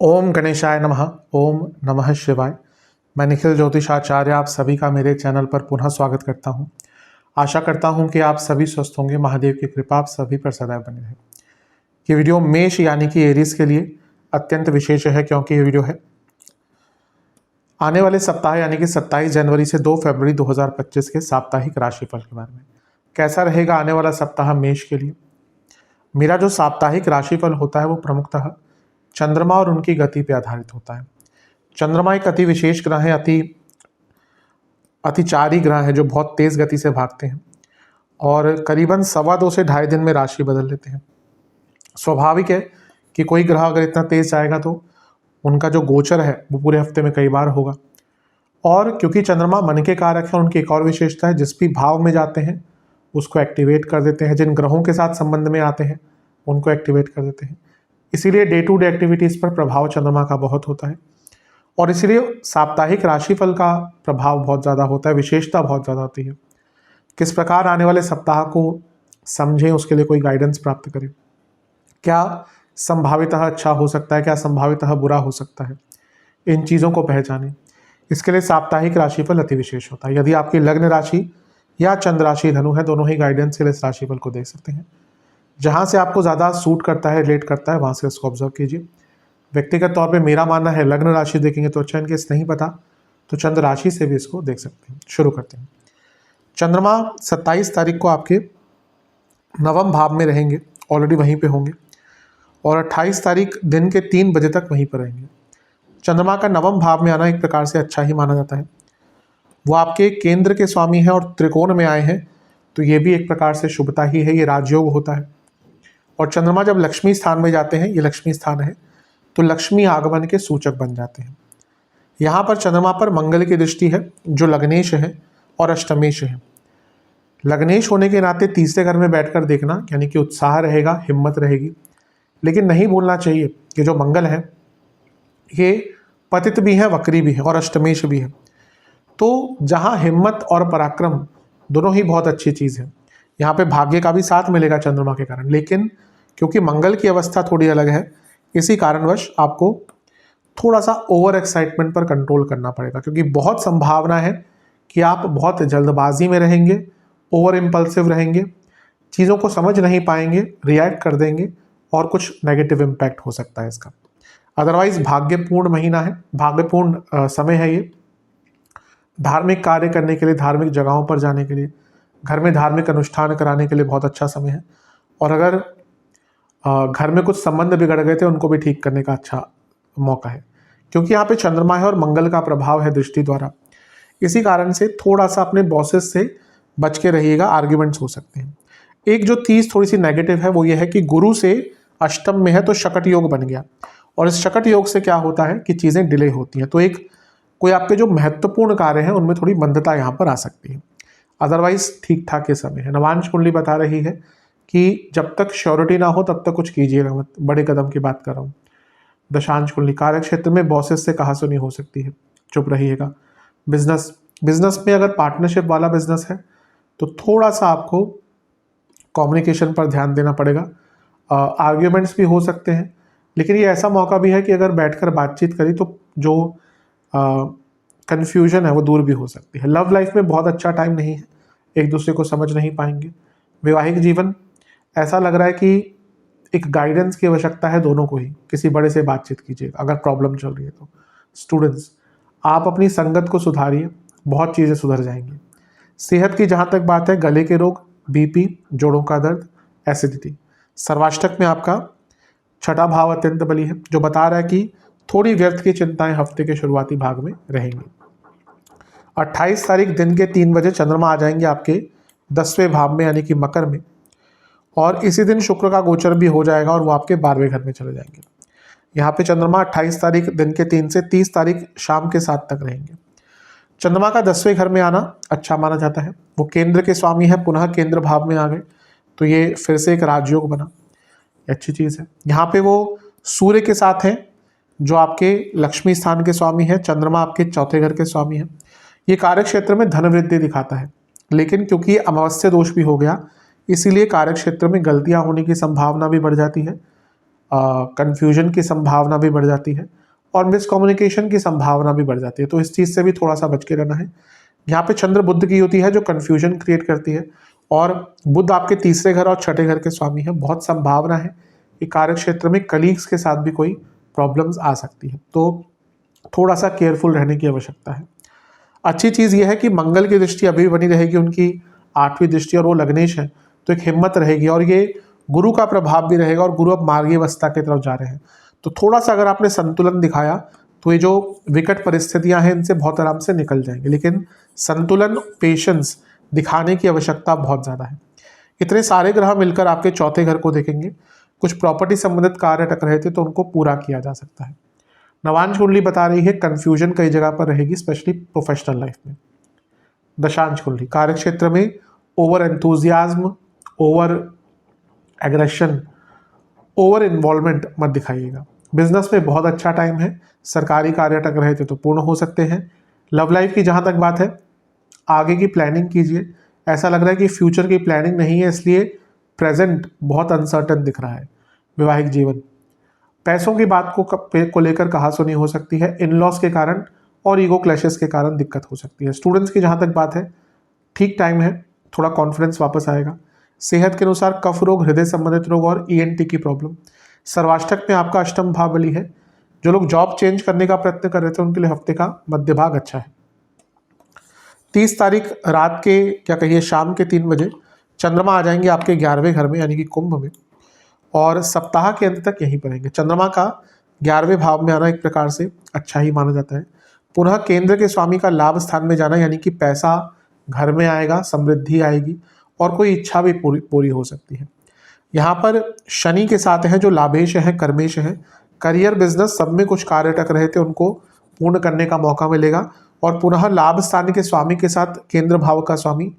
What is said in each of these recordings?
ओम गणेशाय नमः। ओम नमः शिवाय। मैं निखिल ज्योतिषाचार्य आप सभी का मेरे चैनल पर पुनः स्वागत करता हूं। आशा करता हूं कि आप सभी स्वस्थ होंगे। महादेव की कृपा आप सभी पर सदैव बनी रहे। ये वीडियो मेष यानी कि एरीज के लिए अत्यंत विशेष है, क्योंकि ये वीडियो है आने वाले सप्ताह यानी कि 27 जनवरी से 2 फरवरी 2025 के साप्ताहिक राशिफल के बारे में। कैसा रहेगा आने वाला सप्ताह मेष के लिए। मेरा जो साप्ताहिक राशिफल होता है वो प्रमुखतः चंद्रमा और उनकी गति पर आधारित होता है। चंद्रमा एक अति विशेष ग्रह है, अतिचारी ग्रह है जो बहुत तेज गति से भागते हैं और करीबन 2.25 से 2.5 दिन में राशि बदल लेते हैं। स्वाभाविक है कि कोई ग्रह अगर इतना तेज जाएगा तो उनका जो गोचर है वो पूरे हफ्ते में कई बार होगा। और क्योंकि चंद्रमा मन के कारक है, उनकी एक और विशेषता है, जिस भी भाव में जाते हैं उसको एक्टिवेट कर देते हैं। जिन ग्रहों के साथ संबंध में आते हैं उनको एक्टिवेट कर देते हैं। इसीलिए डे टू डे एक्टिविटीज़ पर प्रभाव चंद्रमा का बहुत होता है और इसीलिए साप्ताहिक राशिफल का प्रभाव बहुत ज़्यादा होता है, विशेषता बहुत ज़्यादा होती है। किस प्रकार आने वाले सप्ताह को समझें, उसके लिए कोई गाइडेंस प्राप्त करें। क्या संभावितः अच्छा हो सकता है, क्या संभावितः बुरा हो सकता है, इन चीज़ों को पहचानें। इसके लिए साप्ताहिक राशिफल अति विशेष होता है। यदि आपकी लग्न राशि या चंद्र राशि धनु है, दोनों ही गाइडेंस के लिए इस राशिफल को देख सकते हैं। जहाँ से आपको ज़्यादा सूट करता है, रिलेट करता है, वहाँ से इसको ऑब्जर्व कीजिए। व्यक्तिगत तौर पे मेरा मानना है लग्न राशि देखेंगे तो अच्छा, इनकेस नहीं पता तो चंद्र राशि से भी इसको देख सकते हैं। शुरू करते हैं। चंद्रमा 27 तारीख को आपके नवम भाव में रहेंगे, ऑलरेडी वहीं पे होंगे, और 28 तारीख दिन के 3 बजे तक वहीं पर रहेंगे। चंद्रमा का नवम भाव में आना एक प्रकार से अच्छा ही माना जाता है। वो आपके केंद्र के स्वामी हैं और त्रिकोण में आए हैं, तो ये भी एक प्रकार से शुभता ही है, ये राजयोग होता है। और चंद्रमा जब लक्ष्मी स्थान में जाते हैं, ये लक्ष्मी स्थान है, तो लक्ष्मी आगमन के सूचक बन जाते हैं। यहाँ पर चंद्रमा पर मंगल की दृष्टि है जो लग्नेश है और अष्टमेश है। लग्नेश होने के नाते तीसरे घर में बैठकर देखना यानी कि उत्साह रहेगा, हिम्मत रहेगी। लेकिन नहीं भूलना चाहिए कि जो मंगल है ये पतित भी है, वक्री भी है और अष्टमेश भी है। तो जहाँ हिम्मत और पराक्रम दोनों ही बहुत अच्छी चीज़ है, यहाँ पे भाग्य का भी साथ मिलेगा चंद्रमा के कारण। लेकिन क्योंकि मंगल की अवस्था थोड़ी अलग है, इसी कारणवश आपको थोड़ा सा ओवर एक्साइटमेंट पर कंट्रोल करना पड़ेगा, क्योंकि बहुत संभावना है कि आप बहुत जल्दबाजी में रहेंगे, ओवर इम्पल्सिव रहेंगे, चीज़ों को समझ नहीं पाएंगे, रिएक्ट कर देंगे और कुछ नेगेटिव इम्पैक्ट हो सकता है इसका। अदरवाइज भाग्यपूर्ण महीना है, भाग्यपूर्ण समय है ये। धार्मिक कार्य करने के लिए, धार्मिक जगहों पर जाने के लिए, घर में धार्मिक अनुष्ठान कराने के लिए बहुत अच्छा समय है। और अगर घर में कुछ संबंध बिगड़ गए थे उनको भी ठीक करने का अच्छा मौका है, क्योंकि यहाँ पे चंद्रमा है और मंगल का प्रभाव है दृष्टि द्वारा। इसी कारण से थोड़ा सा अपने बॉसेस से बच के रहिएगा, आर्ग्यूमेंट्स हो सकते हैं। एक जो चीज़ थोड़ी सी नेगेटिव है वो ये है कि गुरु से अष्टम में है तो शकट योग बन गया, और इस शकट योग से क्या होता है कि चीज़ें डिले होती हैं। तो एक कोई आपके जो महत्वपूर्ण कार्य हैं उनमें थोड़ी मंदता यहाँ पर आ सकती है। अदरवाइज ठीक ठाक ये समय है। नवांश कुंडली बता रही है कि जब तक श्योरिटी ना हो तब तक कुछ कीजिएगा मत, बड़े कदम की बात कर रहा हूँ। दशांश कुंडली कार्य क्षेत्र में बॉसेस से कहा सुनी हो सकती है, चुप रहिएगा। बिजनेस में अगर पार्टनरशिप वाला बिजनेस है तो थोड़ा सा आपको कम्युनिकेशन पर ध्यान देना पड़ेगा। आर्ग्यूमेंट्स भी हो सकते हैं, लेकिन ये ऐसा मौका भी है कि अगर बैठकर बातचीत करी तो जो कन्फ्यूजन है वो दूर भी हो सकती है। लव लाइफ में बहुत अच्छा टाइम नहीं है, एक दूसरे को समझ नहीं पाएंगे। वैवाहिक जीवन ऐसा लग रहा है कि एक गाइडेंस की आवश्यकता है दोनों को ही। किसी बड़े से बातचीत कीजिएगा अगर प्रॉब्लम चल रही है तो। स्टूडेंट्स, आप अपनी संगत को सुधारिए, बहुत चीज़ें सुधर जाएंगी। सेहत की जहाँ तक बात है, गले के रोग, बीपी, जोड़ों का दर्द, एसिडिटी। सर्वाष्टक में आपका छठा भाव अत्यंत बली है, जो बता रहा है कि थोड़ी व्यर्थ की चिंताएं हफ्ते के शुरुआती भाग में रहेंगी। 28 तारीख दिन के 3 बजे चंद्रमा आ जाएंगे आपके 10वें भाव में यानी कि मकर में, और इसी दिन शुक्र का गोचर भी हो जाएगा और वो आपके 12वें घर में चले जाएंगे। यहाँ पे चंद्रमा 28 तारीख दिन के 3 से 30 तारीख शाम के 7 तक रहेंगे। चंद्रमा का 10वें घर में आना अच्छा माना जाता है। वो केंद्र के स्वामी है, पुनः केंद्र भाव में आ गए तो ये फिर से एक राजयोग बना, अच्छी चीज़ है। यहाँ पे वो सूर्य के साथ हैं जो आपके लक्ष्मी स्थान के स्वामी है, चंद्रमा आपके चौथे घर के स्वामी है। ये कार्य क्षेत्र में धन वृद्धि दिखाता है, लेकिन क्योंकि अमावस्या दोष भी हो गया इसीलिए कार्य क्षेत्र में गलतियां होने की संभावना भी बढ़ जाती है। कन्फ्यूजन की संभावना भी बढ़ जाती है और मिसकम्युनिकेशन की संभावना भी बढ़ जाती है। तो इस चीज़ से भी थोड़ा सा बच के रहना है। यहाँ पे चंद्र बुध की होती है जो कन्फ्यूजन क्रिएट करती है, और बुध आपके तीसरे घर और छठे घर के स्वामी है। बहुत संभावना है कि कार्य क्षेत्र में कलीग्स के साथ भी कोई प्रॉब्लम्स आ सकती है, तो थोड़ा सा केयरफुल रहने की आवश्यकता है। अच्छी चीज़ यह है कि मंगल की दृष्टि अभी भी बनी रहेगी, उनकी 8वीं दृष्टि, और वो लग्नेश है, तो एक हिम्मत रहेगी। और ये गुरु का प्रभाव भी रहेगा, और गुरु अब मार्गीय अवस्था की तरफ जा रहे हैं, तो थोड़ा सा अगर आपने संतुलन दिखाया तो ये जो विकट परिस्थितियां हैं इनसे बहुत आराम से निकल जाएंगे। लेकिन संतुलन, पेशेंस दिखाने की आवश्यकता बहुत ज़्यादा है। इतने सारे ग्रह मिलकर आपके चौथे घर को देखेंगे, कुछ प्रॉपर्टी संबंधित कार्य अटक रहे थे तो उनको पूरा किया जा सकता है। नवांश कुंडली बता रही है कंफ्यूजन कई जगह पर रहेगी, स्पेशली प्रोफेशनल लाइफ में। दशांश कुंडली कार्य क्षेत्र में over enthusiasm, over aggression, over involvement मत दिखाइएगा। बिजनेस में बहुत अच्छा टाइम है, सरकारी कार्य अटक रहे थे तो पूर्ण हो सकते हैं। लव लाइफ की जहाँ तक बात है, आगे की प्लानिंग कीजिए। ऐसा लग रहा है कि फ्यूचर की प्लानिंग नहीं है, इसलिए प्रेजेंट बहुत अनसर्टन दिख रहा है। वैवाहिक जीवन, पैसों की बात को लेकर कहासुनी हो सकती है, इन लॉस के कारण और ईगो क्लैशेस के कारण दिक्कत हो सकती है। स्टूडेंट्स की जहाँ तक बात है, ठीक टाइम है, थोड़ा कॉन्फिडेंस वापस आएगा। सेहत के अनुसार कफ रोग, हृदय संबंधित रोग और ENT की प्रॉब्लम। सर्वाष्टक में आपका अष्टम भाव बली है। जो लोग जॉब चेंज करने का प्रयत्न कर रहे थे उनके लिए हफ्ते का मध्य भाग अच्छा है। 30 तारीख रात के, क्या कहिए शाम के 3 बजे चंद्रमा आ जाएंगे आपके 11वें घर में, यानी कि कुंभ में, और सप्ताह के अंत तक यहीं पर रहेंगे। चंद्रमा का 11वें भाव में आना एक प्रकार से अच्छा ही माना जाता है। पुनः केंद्र के स्वामी का लाभ स्थान में जाना, यानी कि पैसा घर में आएगा, समृद्धि आएगी और कोई इच्छा भी पूरी हो सकती है। यहाँ पर शनि के साथ हैं जो लाभेश हैं, कर्मेश हैं। करियर, बिजनेस सब में कुछ कार्य अटक रहे थे उनको पूर्ण करने का मौका मिलेगा, और पुनः लाभ स्थान के स्वामी के साथ केंद्र भाव का स्वामी,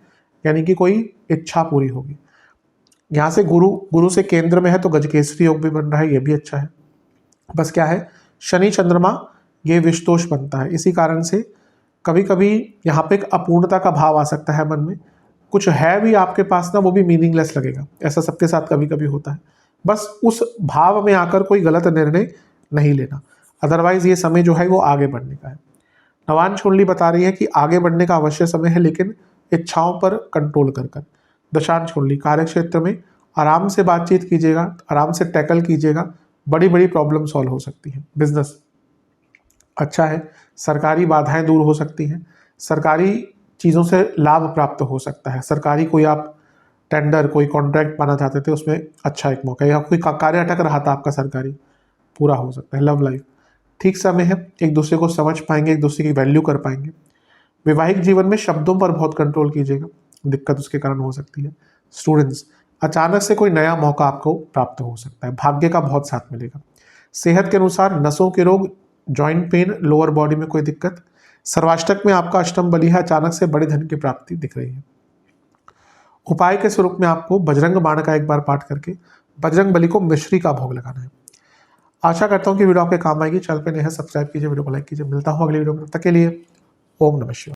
यानी कि कोई इच्छा पूरी होगी। यहाँ से गुरु से केंद्र में है तो गजकेसरी योग भी बन रहा है, ये भी अच्छा है। बस क्या है, शनि चंद्रमा ये विषदोष बनता है, इसी कारण से कभी कभी यहाँ पे एक अपूर्णता का भाव आ सकता है मन में। कुछ है भी आपके पास ना, वो भी मीनिंगलेस लगेगा, ऐसा सबके साथ कभी कभी होता है। बस उस भाव में आकर कोई गलत निर्णय नहीं लेना, अदरवाइज ये समय जो है वो आगे बढ़ने का है। नवांश कुंडली बता रही है कि आगे बढ़ने का अवश्य समय है, लेकिन इच्छाओं पर कंट्रोल कर। दशांश कुंडली कार्य क्षेत्र में आराम से बातचीत कीजिएगा, आराम से टैकल कीजिएगा, बड़ी बड़ी प्रॉब्लम सॉल्व हो सकती है। बिजनेस अच्छा है, सरकारी बाधाएं दूर हो सकती हैं, सरकारी चीज़ों से लाभ प्राप्त हो सकता है। सरकारी कोई आप टेंडर, कोई कॉन्ट्रैक्ट पाना चाहते थे, उसमें अच्छा एक मौका है, या कोई कार्य अटक रहा था आपका सरकारी, पूरा हो सकता है। लव लाइफ ठीक समय है, एक दूसरे को समझ पाएंगे, एक दूसरे की वैल्यू कर पाएंगे। वैवाहिक जीवन में शब्दों पर बहुत कंट्रोल कीजिएगा, दिक्कत उसके कारण हो सकती है। स्टूडेंट्स, अचानक से कोई नया मौका आपको प्राप्त हो सकता है, भाग्य का बहुत साथ मिलेगा। सेहत के अनुसार नसों के रोग, जॉइंट पेन, लोअर बॉडी में कोई दिक्कत। सर्वाष्टक में आपका अष्टम बली है, अचानक से बड़े धन की प्राप्ति दिख रही है। उपाय के स्वरूप में आपको बजरंग बाण का एक बार पाठ करके बजरंग बली को मिश्री का भोग लगाना है। आशा करता हूँ कि वीडियो आपके काम आएगी। चैनल पे नए हैं, सब्सक्राइब कीजिए, वीडियो को लाइक कीजिए। मिलता हूँ अगली वीडियो में, तब तक के लिए ओम नमः शिवाय।